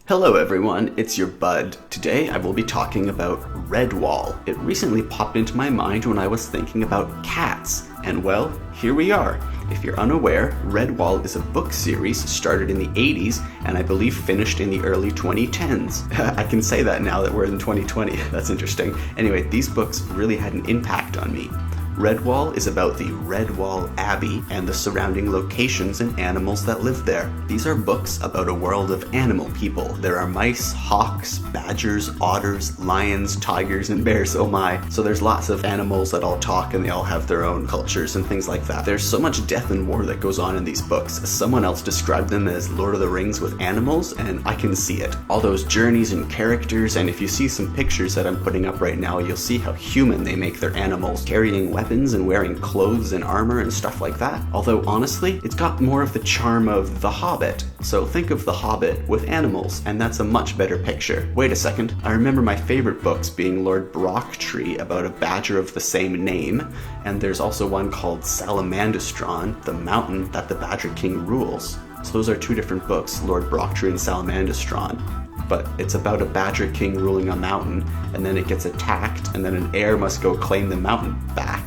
Hello everyone, it's your bud. Today I will be talking about RedWall. It recently popped into my mind when I was thinking about cats, and well, here we are. If you're unaware, RedWall is a book series started in the 80s and I believe finished in the early 2010s. I can say that now that we're in 2020, that's interesting. Anyway, these books really had an impact on me. RedWall is about the RedWall Abbey and the surrounding locations and animals that live there. These are books about a world of animal people. There are mice, hawks, badgers, otters, lions, tigers, and bears, oh my. So there's lots of animals that all talk and they all have their own cultures and things like that. There's so much death and war that goes on in these books. Someone else described them as Lord of the Rings with animals, and I can see it. All those journeys and characters, and if you see some pictures that I'm putting up right now, you'll see how human they make their animals, carrying weapons and wearing clothes and armor and stuff like that. Although honestly, it's got more of the charm of The Hobbit. So think of The Hobbit with animals, and that's a much better picture. Wait a second, I remember my favorite books being Lord Brocktree about a badger of the same name, and there's also one called Salamandastron, the mountain that the Badger King rules. So those are two different books, Lord Brocktree and Salamandastron. But it's about a Badger King ruling a mountain, and then it gets attacked, and then an heir must go claim the mountain back.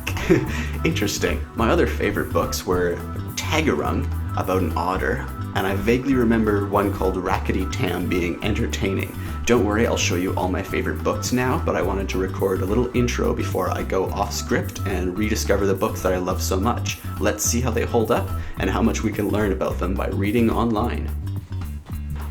Interesting. My other favorite books were Tagarung, about an otter, and I vaguely remember one called Rackety Tam being entertaining. Don't worry, I'll show you all my favorite books now, but I wanted to record a little intro before I go off script and rediscover the books that I love so much. Let's see how they hold up and how much we can learn about them by reading online.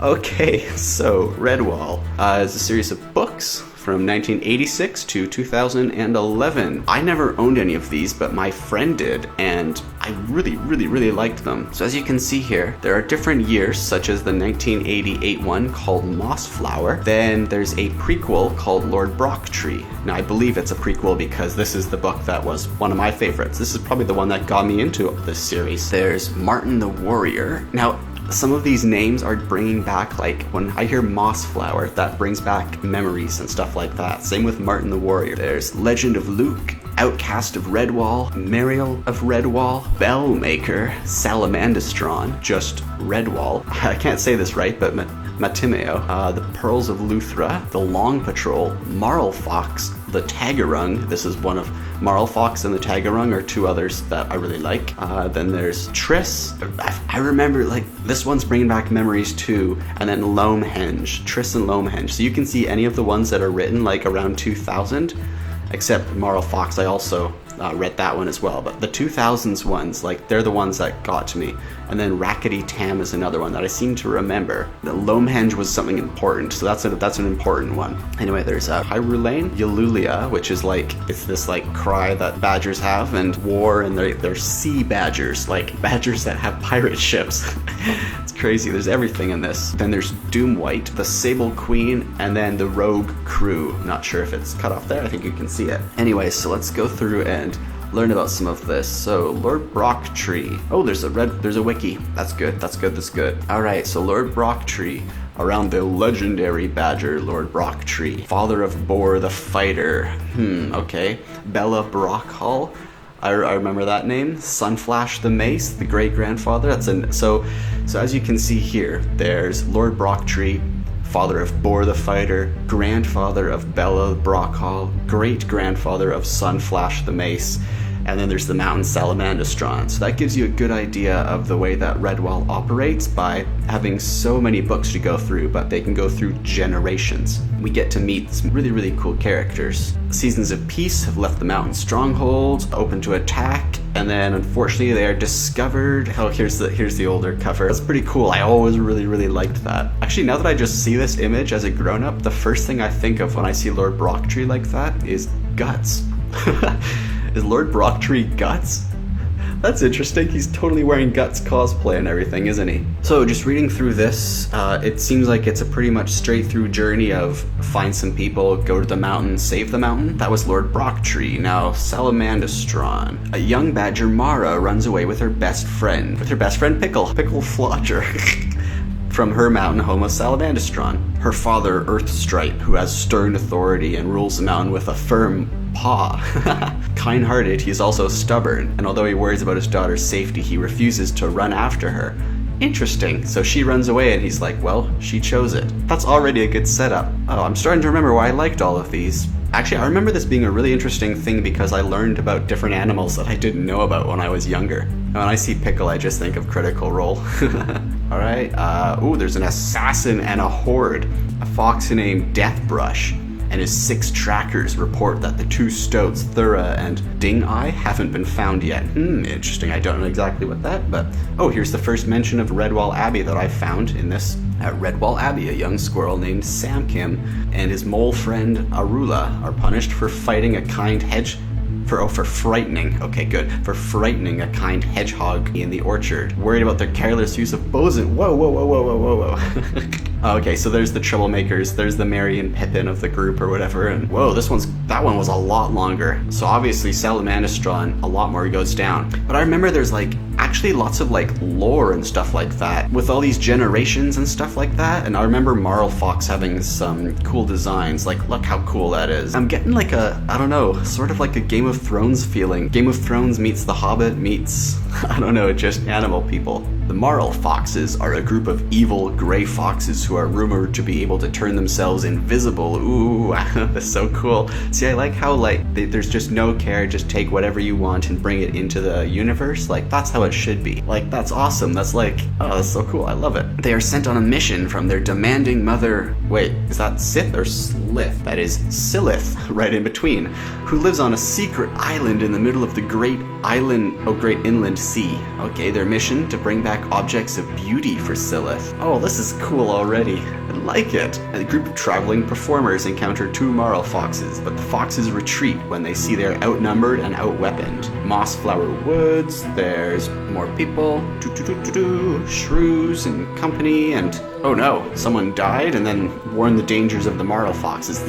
Okay, so RedWall is a series of books from 1986 to 2011. I never owned any of these, but my friend did, and I really liked them. So as you can see here, there are different years, such as the 1988 one called Mossflower. Then there's a prequel called Lord Brocktree. Now I believe it's a prequel because this is the book that was one of my favorites. This is probably the one that got me into this series. There's Martin the Warrior. Now, some of these names are bringing back, like, when I hear Mossflower, that brings back memories and stuff like that. Same with Martin the Warrior. There's Legend of Luke, Outcast of RedWall, Mariel of RedWall, Bellmaker, Salamandastron, just RedWall. I can't say this right, but Matimeo, the Pearls of Luthra, the Long Patrol, Marlfox, the Tagarung. This is one of Marlfox and the Tagarung are two others that I really like. Then there's Triss. I remember, like, this one's bringing back memories too. And then Lomhenge, Triss and Lomhenge. So you can see any of the ones that are written like around 2000, except Marlfox. I also read that one as well, but the 2000s ones, like, they're the ones that got to me. And then Rackety Tam is another one that I seem to remember. The Lomhenge was something important, so that's an important one. Anyway, there's Hyrule, Yalulia, which is like, it's this like cry that badgers have, and war, and they're sea badgers, like badgers that have pirate ships. It's crazy, there's everything in this. Then there's Doomwhite, the Sable Queen, and then the Rogue Crew. Not sure if it's cut off there, I think you can see it. Anyway, so let's go through and learn about some of this. So Lord Brocktree. Oh, there's a wiki. That's good. All right, so Lord Brocktree, around the legendary badger Lord Brocktree, father of Boar the Fighter. Okay. Bella Brockhall. I remember that name. Sunflash the Mace, the great grandfather. So as you can see here, there's Lord Brocktree, father of Boar the Fighter, grandfather of Bella Brockhall, great-grandfather of Sunflash the Mace, and then there's the mountain Salamandastron. So that gives you a good idea of the way that RedWall operates by having so many books to go through, but they can go through generations. We get to meet some really cool characters. Seasons of Peace have left the mountain stronghold, open to attack, and then unfortunately they are discovered. Oh, here's the older cover. That's pretty cool. I always really liked that. Actually, now that I just see this image as a grown-up, the first thing I think of when I see Lord Brocktree like that is Guts. Is Lord Brocktree Guts? That's interesting. He's totally wearing Guts cosplay and everything, isn't he? So just reading through this, it seems like it's a pretty much straight through journey of find some people, go to the mountain, save the mountain. That was Lord Brocktree. Now Salamandastron. A young badger, Mara, runs away with her best friend. Pickle Flodger. From her mountain home of Salamandastron. Her father, Earthstripe, who has stern authority and rules the mountain with a firm paw. Kind-hearted, he's also stubborn, and although he worries about his daughter's safety, he refuses to run after her. interesting. So she runs away and he's like, well, she chose it. That's already a good setup. Oh, I'm starting to remember why I liked all of these. Actually, I remember this being a really interesting thing because I learned about different animals that I didn't know about when I was younger. When I see Pickle, I just think of Critical Role. Alright, ooh, there's an assassin and a horde. A fox named Deathbrush and his 6 trackers report that the 2 stoats, Thura and Ding-Eye, haven't been found yet. Interesting. I don't know exactly what that, but... Oh, here's the first mention of RedWall Abbey that I found in this. At RedWall Abbey, a young squirrel named Samkim and his mole friend Arula are punished for fighting a kind for frightening a kind hedgehog in the orchard. Worried about their careless use of bows and whoa. Okay, so there's the troublemakers, there's the Merry and Pippin of the group or whatever, and whoa, that one was a lot longer. So obviously Salamandastron, a lot more goes down. But I remember there's like actually lots of like lore and stuff like that with all these generations and stuff like that. And I remember Marl Fox having some cool designs, like look how cool that is. I'm getting like a, I don't know, sort of like a Game of Thrones feeling. Game of Thrones meets The Hobbit meets, I don't know, just animal people. The Marl Foxes are a group of evil gray foxes who are rumored to be able to turn themselves invisible. Ooh, that's so cool. See, I like how there's just no care, just take whatever you want and bring it into the universe. Like, that's how it should be. Like, that's awesome. That's like, oh, that's so cool. I love it. They are sent on a mission from their demanding mother. Wait, is that Sith or Slith? That is Silith, right in between, who lives on a secret island in the middle of the great inland sea. Okay, their mission to bring back objects of beauty for Silith. Oh, this is cool already. I like it. A group of traveling performers encounter 2 Marl Foxes, but the foxes retreat when they see they're outnumbered and outweaponed. Mossflower Woods, there's more people, shrews and company, and oh no, someone died and then warned the dangers of the Marl Foxes.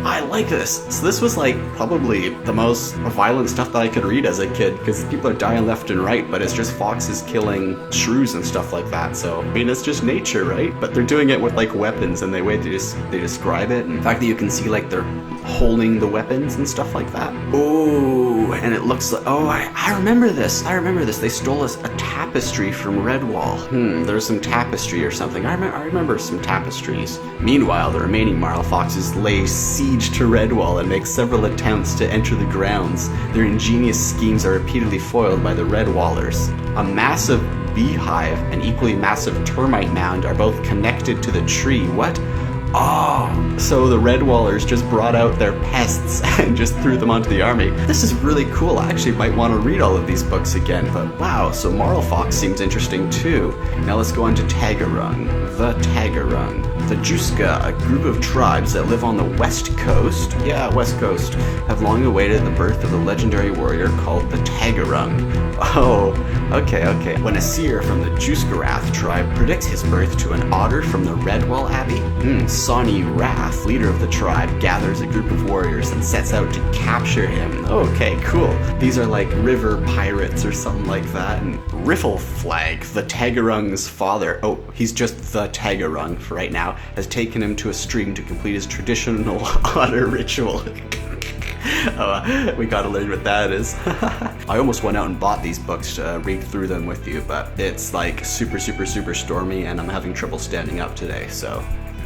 I like this. So this was like probably the most violent stuff that I could read as a kid, because people are dying left and right, but it's just foxes killing shrews and stuff like that. So, I mean, it's just nature, right? But they're doing it with like weapons, and the way they describe it, and the fact that you can see like they're holding the weapons and stuff like that. Oh, and it looks like, oh, I remember this. They stole us a tapestry from RedWall. There's some tapestry or something. I remember some tapestries. Meanwhile, the remaining Marl Foxes lay siege to RedWall and make several attempts to enter the grounds. Their ingenious schemes are repeatedly foiled by the RedWallers. A massive beehive and equally massive termite mound are both connected to the tree. What? Oh, so the RedWallers just brought out their pests and just threw them onto the army. This is really cool. I actually might want to read all of these books again, but wow, so Marl Fox seems interesting too. Now let's go on to Tagarung. The Tagarung. The Juska, a group of tribes that live on the west coast, have long awaited the birth of the legendary warrior called the Tagarung. Oh, okay. When a seer from the Juskarath tribe predicts his birth to an otter from the RedWall Abbey, Sawney Wrath, leader of the tribe, gathers a group of warriors and sets out to capture him. Okay, cool. These are like river pirates or something like that. And Riffle Flag, the Tagarung's father, he's just the Tagarung for right now, has taken him to a stream to complete his traditional otter ritual. We gotta learn what that is. I almost went out and bought these books to read through them with you, but it's like super stormy and I'm having trouble standing up today, so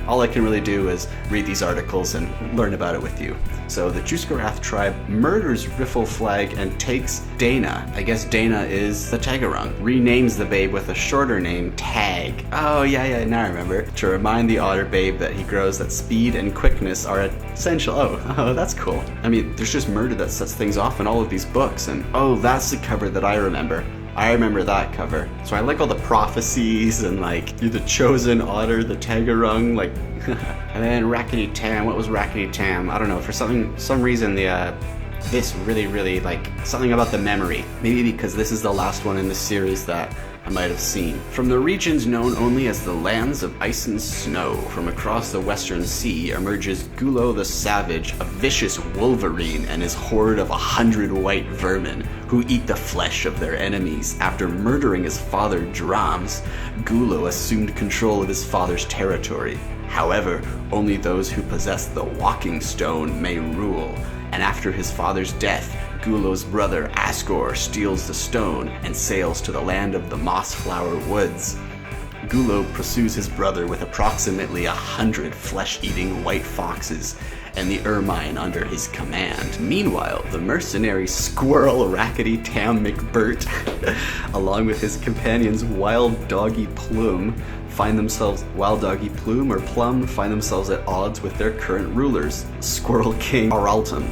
all I can really do is read these articles and learn about it with you. So the Juskarath tribe murders Riffle Flag and takes Dana. I guess Dana is the Tagarung. Renames the babe with a shorter name, Tag. Oh yeah, now I remember. To remind the otter babe that he grows that speed and quickness are essential. Oh, that's cool. I mean, there's just murder that sets things off in all of these books, and oh, that's the cover that I remember. I remember that cover. So I like all the prophecies and like, you're the chosen otter, the Tagarung, like, and then Rackety Tam. What was Rackety Tam? I don't know, for some reason this really like something about the memory. Maybe because this is the last one in the series that I might have seen. From the regions known only as the lands of ice and snow, from across the western sea emerges Gulo the Savage, a vicious wolverine and his horde of 100 white vermin who eat the flesh of their enemies. After murdering his father Drams, Gulo assumed control of his father's territory. However, only those who possess the Walking Stone may rule, and after his father's death, Gulo's brother Asgore steals the stone and sails to the land of the Mossflower Woods. Gulo pursues his brother with approximately 100 flesh-eating white foxes and the ermine under his command. Meanwhile, the mercenary squirrel Rackety Tam McBurt, along with his companions Wild Doggy Plum or Plum find themselves at odds with their current rulers, Squirrel King Araltum,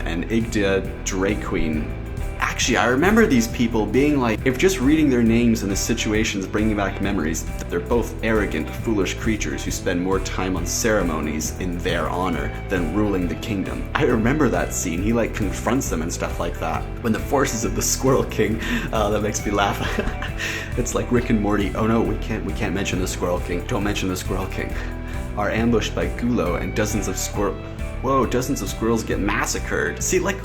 and Igda Draqueen. Actually, I remember these people being like, if just reading their names and the situations bringing back memories, they're both arrogant, foolish creatures who spend more time on ceremonies in their honor than ruling the kingdom. I remember that scene. He like confronts them and stuff like that. When the forces of the Squirrel King, that makes me laugh. It's like Rick and Morty. Oh no, we can't mention the Squirrel King. Don't mention the Squirrel King. Are ambushed by Gulo and dozens of squirrels get massacred. See, like,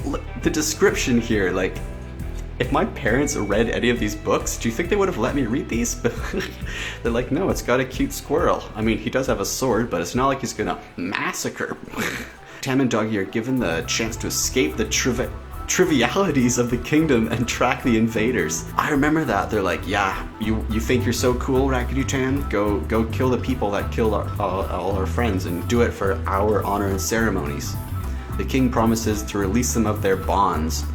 the description here, like, if my parents read any of these books, do you think they would have let me read these? They're like, no, it's got a cute squirrel. I mean, he does have a sword, but it's not like he's gonna massacre. Tam and Doggy are given the chance to escape the trivialities of the kingdom and track the invaders. I remember that. They're like, yeah, you think you're so cool, Rackety Tam? Go kill the people that killed all our friends and do it for our honor and ceremonies. The king promises to release them of their bonds.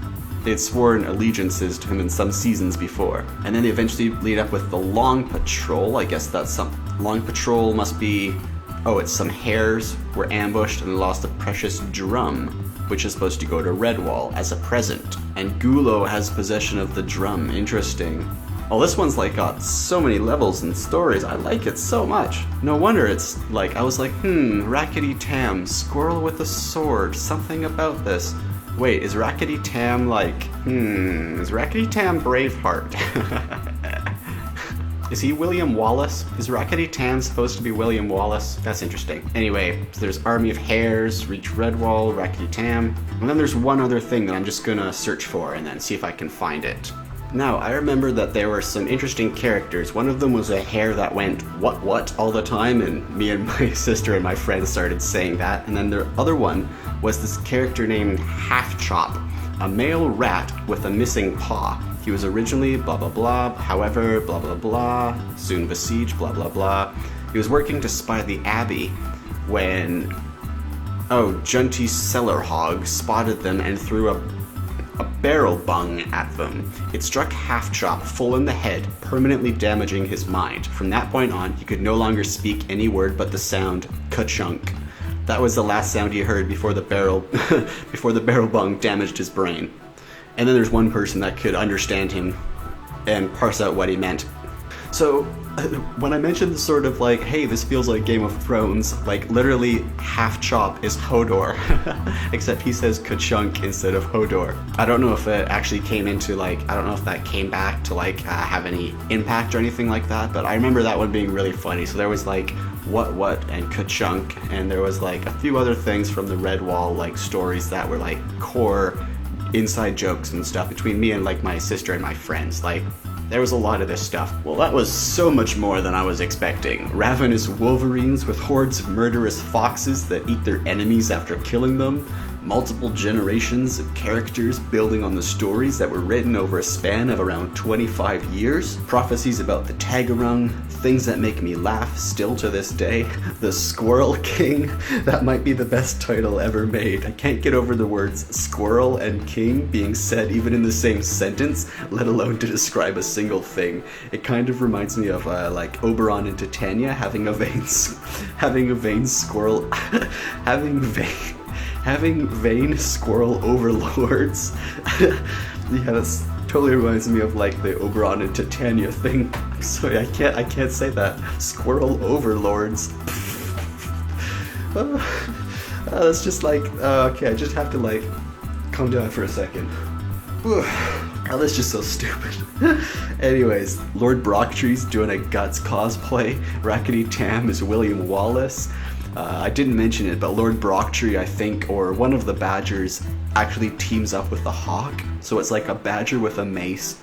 They had sworn allegiances to him in some seasons before. And then they eventually lead up with the Long Patrol. I guess that's Long Patrol must be, it's some hares were ambushed and lost a precious drum, which is supposed to go to RedWall as a present. And Gulo has possession of the drum. Interesting. Oh, this one's like got so many levels and stories. I like it so much. No wonder it's like, I was like, Rackety Tam, squirrel with a sword, something about this. Wait, is Rackety Tam like, is Rackety Tam Braveheart? Is he William Wallace? Is Rackety Tam supposed to be William Wallace? That's interesting. Anyway, so there's Army of Hares, reach Redwall, Rackety Tam. And then there's one other thing that I'm just gonna search for and then see if I can find it. Now, I remember that there were some interesting characters. One of them was a hare that went what all the time, and me and my sister and my friends started saying that. And then the other one was this character named Half Chop, a male rat with a missing paw. He was originally blah blah blah, however, blah blah blah, soon besieged, blah blah blah. He was working to spy the Abbey when, Junty Cellarhog spotted them and threw a barrel bung at them. It struck Half Chop full in the head, permanently damaging his mind. From that point on, he could no longer speak any word but the sound ka-chunk. That was the last sound he heard before the barrel bung damaged his brain. And then there's one person that could understand him and parse out what he meant. So when I mentioned sort of like, hey, this feels like Game of Thrones, like literally Half Chop is Hodor, except he says ka-chunk instead of Hodor. I don't know if it actually came into like, I don't know if that came back to like have any impact or anything like that, but I remember that one being really funny. So there was like what and ka-chunk, and there was like a few other things from the RedWall like stories that were like core inside jokes and stuff between me and like my sister and my friends. Like, there was a lot of this stuff. Well, that was so much more than I was expecting. Ravenous wolverines with hordes of murderous foxes that eat their enemies after killing them. Multiple generations of characters building on the stories that were written over a span of around 25 years. Prophecies about the Tagarung, things that make me laugh still to this day. The Squirrel King, that might be the best title ever made. I can't get over the words squirrel and king being said even in the same sentence, let alone to describe a single thing. It kind of reminds me of like Oberon and Titania having vain squirrel overlords. Yeah, that's totally reminds me of like the Oberon and Titania thing. I'm sorry, I can't say that. Squirrel overlords. That's just like, okay, I just have to like calm down for a second. Oh, that's just so stupid. Anyways, Lord Brocktree's doing a Guts cosplay. Rackety Tam is William Wallace. I didn't mention it, but Lord Brocktree, I think, or one of the Badgers, actually teams up with the Hawk. So it's like a Badger with a mace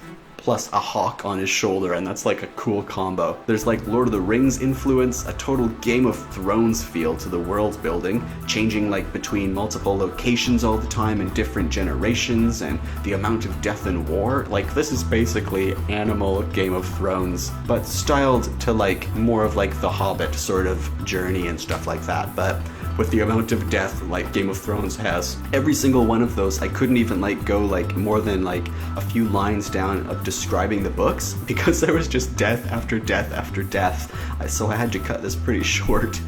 plus a hawk on his shoulder, and that's like a cool combo. There's like Lord of the Rings influence, a total Game of Thrones feel to the world building, changing like between multiple locations all the time and different generations, and the amount of death and war. Like, this is basically Animal Game of Thrones, but styled to like more of like the Hobbit sort of journey and stuff like that, but with the amount of death like Game of Thrones has. Every single one of those, I couldn't even like go like more than like a few lines down of describing the books because there was just death after death after death. So I had to cut this pretty short.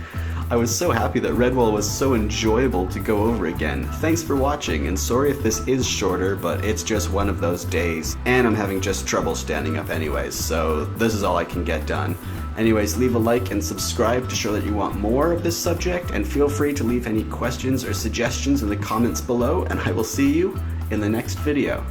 I was so happy that RedWall was so enjoyable to go over again. Thanks for watching, and sorry if this is shorter, but it's just one of those days. And I'm having just trouble standing up anyways, so this is all I can get done. Anyways, leave a like and subscribe to show that you want more of this subject, and feel free to leave any questions or suggestions in the comments below, and I will see you in the next video.